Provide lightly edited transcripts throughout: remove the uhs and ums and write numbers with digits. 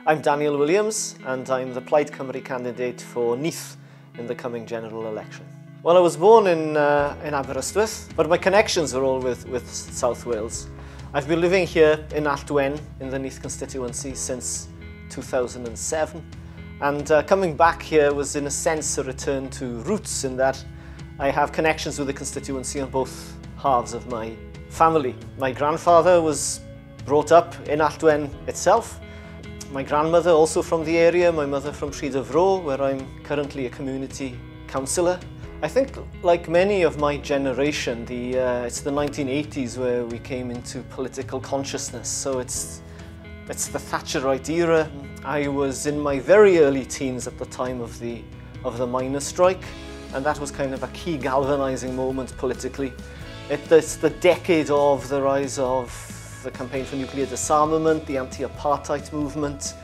I'm Daniel Williams and I'm the Plaid Cymru candidate for Neath in the coming general election. Well, I was born in Aberystwyth, but my connections are all with South Wales. I've been living here in Alltwen in the Neath constituency since 2007, and coming back here was in a sense a return to roots in that I have connections with the constituency on both halves of my family. My grandfather was brought up in Alltwen itself. My grandmother also from the area, my mother from Rhyd y Fro, where I'm currently a community councillor. I think, like many of my generation, it's the 1980s where we came into political consciousness. So it's the Thatcherite era. I was in my very early teens at the time of the miners' strike, and that was kind of a key galvanizing moment politically. It's the decade of the rise of the campaign for nuclear disarmament, the anti-apartheid movement,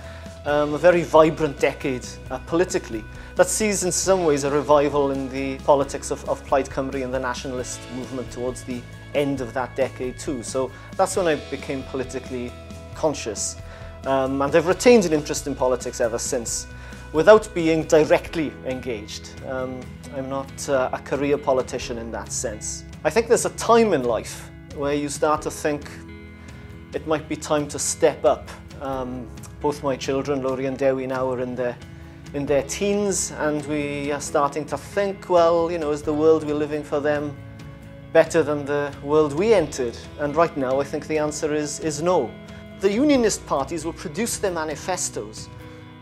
a very vibrant decade politically that sees in some ways a revival in the politics of Plaid Cymru and the nationalist movement towards the end of that decade too. So that's when I became politically conscious, and I've retained an interest in politics ever since, without being directly engaged. I'm not a career politician in that sense. I think there's a time in life where you start to think it might be time to step up. Both my children, Laurie and Dewi, now are in their teens, and we are starting to think, well, you know, is the world we're living for them better than the world we entered? And right now I think the answer is no. The unionist parties will produce their manifestos,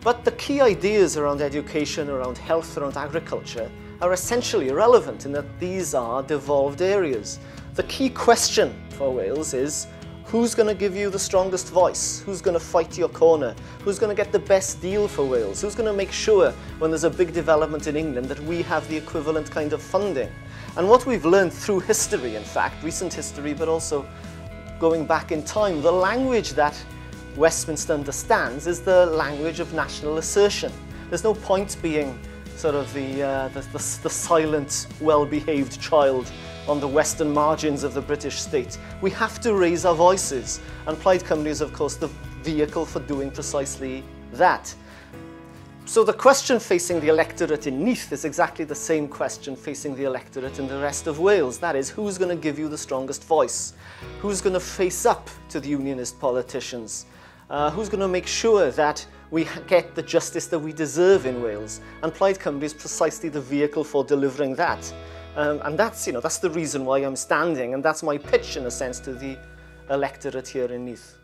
but the key ideas around education, around health, around agriculture are essentially irrelevant in that these are devolved areas. The key question for Wales is, who's going to give you the strongest voice? Who's going to fight your corner? Who's going to get the best deal for Wales? Who's going to make sure when there's a big development in England that we have the equivalent kind of funding? And what we've learned through history, in fact, recent history, but also going back in time, the language that Westminster understands is the language of national assertion. There's no point being sort of the silent, well-behaved child on the western margins of the British state. We have to raise our voices, and Plaid Cymru is of course the vehicle for doing precisely that. So the question facing the electorate in Neath is exactly the same question facing the electorate in the rest of Wales. That is, who's going to give you the strongest voice? Who's going to face up to the unionist politicians? Who's going to make sure that we get the justice that we deserve in Wales? And Plaid Cymru is precisely the vehicle for delivering that. And that's the reason why I'm standing, and that's my pitch in a sense to the electorate here in Neath.